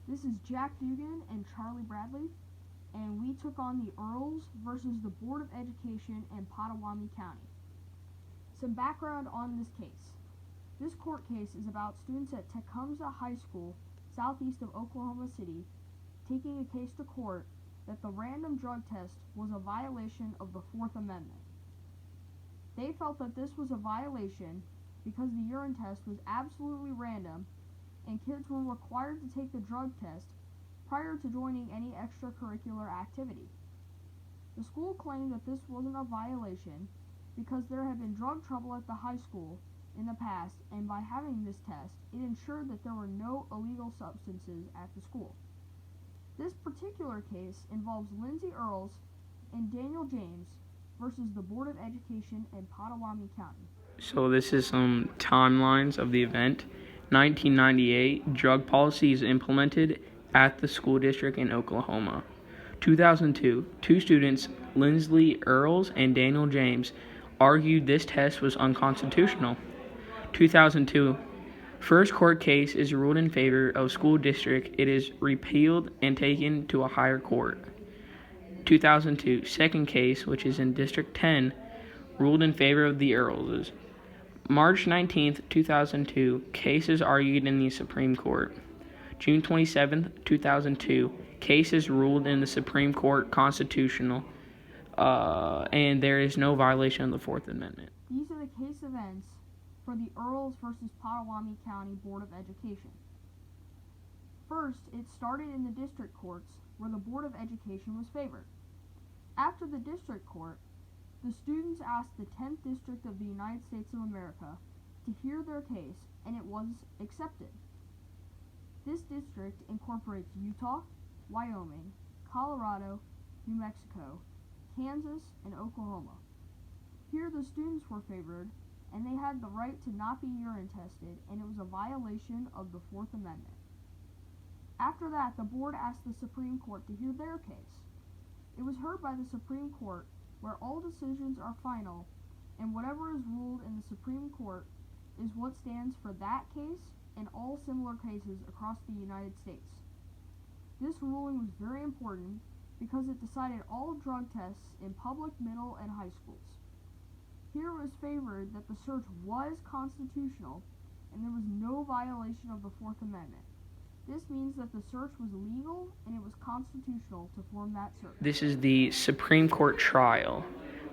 This is Jack Dugan and Charlie Bradley, and we took on the Earls versus the Board of Education in Pottawatomie County. Some background on this case. This court case is about students at Tecumseh High School, southeast of Oklahoma City, taking a case to court that the random drug test was a violation of the Fourth Amendment. They felt that this was a violation because the urine test was absolutely random and kids were required to take the drug test prior to joining any extracurricular activity. The school claimed that this wasn't a violation because there had been drug trouble at the high school in the past, and by having this test, it ensured that there were no illegal substances at the school. This particular case involves Lindsay Earls and Daniel James versus the Board of Education in Pottawatomie County. So this is some timelines of the event. 1998, drug policy is implemented at the school district in Oklahoma. 2002, two students, Lindsay Earls and Daniel James, argued this test was unconstitutional. 2002, first court case is ruled in favor of school district. It is repealed and taken to a higher court. 2002, second case, which is in District 10, ruled in favor of the Earls. March 19, 2002, case is argued in the Supreme Court. June 27, 2002, case is ruled in the Supreme Court constitutional, and there is no violation of the Fourth Amendment. These are the case events for the Earls versus Pottawatomie County Board of Education. First, it started in the district courts, where the Board of Education was favored. After the district court, the students asked the 10th District of the United States of America to hear their case, and it was accepted. This district incorporates Utah, Wyoming, Colorado, New Mexico, Kansas, and Oklahoma. Here the students were favored, and they had the right to not be urine tested, and it was a violation of the Fourth Amendment. After that, the board asked the Supreme Court to hear their case. It was heard by the Supreme Court, where all decisions are final, and whatever is ruled in the Supreme Court is what stands for that case and all similar cases across the United States. This ruling was very important because it decided all drug tests in public, middle, and high schools. Here it was favored that the search was constitutional and there was no violation of the Fourth Amendment. This means that the search was legal and it was constitutional to form that search. This is the Supreme Court trial.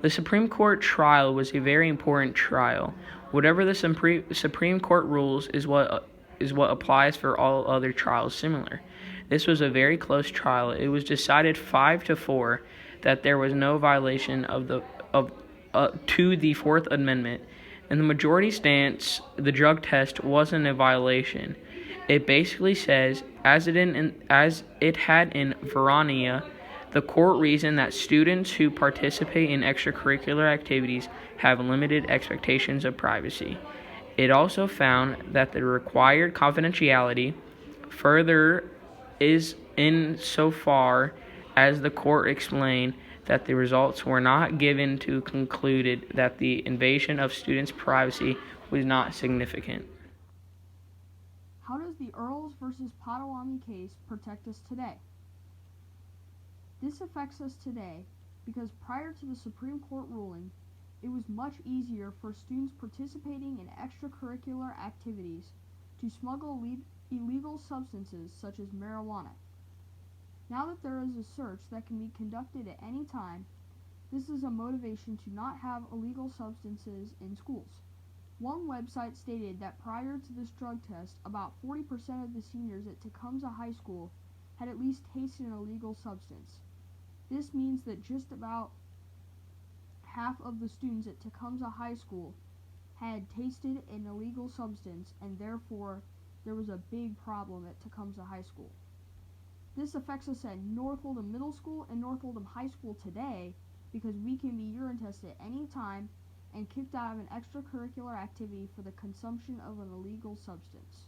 The Supreme Court trial was a very important trial. Whatever the Supreme Court rules is what applies for all other trials similar. This was a very close trial. It was decided 5-4 that there was no violation to the Fourth Amendment. In the majority stance, the drug test wasn't a violation. It basically says, as it had in Verania, the court reasoned that students who participate in extracurricular activities have limited expectations of privacy. It also found that the required confidentiality further is insofar as the court explained that the results were not given to concluded that the invasion of students' privacy was not significant. How does the Earls versus Pottawatomie case protect us today? This affects us today because prior to the Supreme Court ruling, it was much easier for students participating in extracurricular activities to smuggle illegal substances such as marijuana. Now that there is a search that can be conducted at any time, this is a motivation to not have illegal substances in schools. One website stated that prior to this drug test, about 40% of the seniors at Tecumseh High School had at least tasted an illegal substance. This means that just about half of the students at Tecumseh High School had tasted an illegal substance, and therefore there was a big problem at Tecumseh High School. This affects us at North Oldham Middle School and North Oldham High School today because we can be urine tested at any time and kicked out of an extracurricular activity for the consumption of an illegal substance.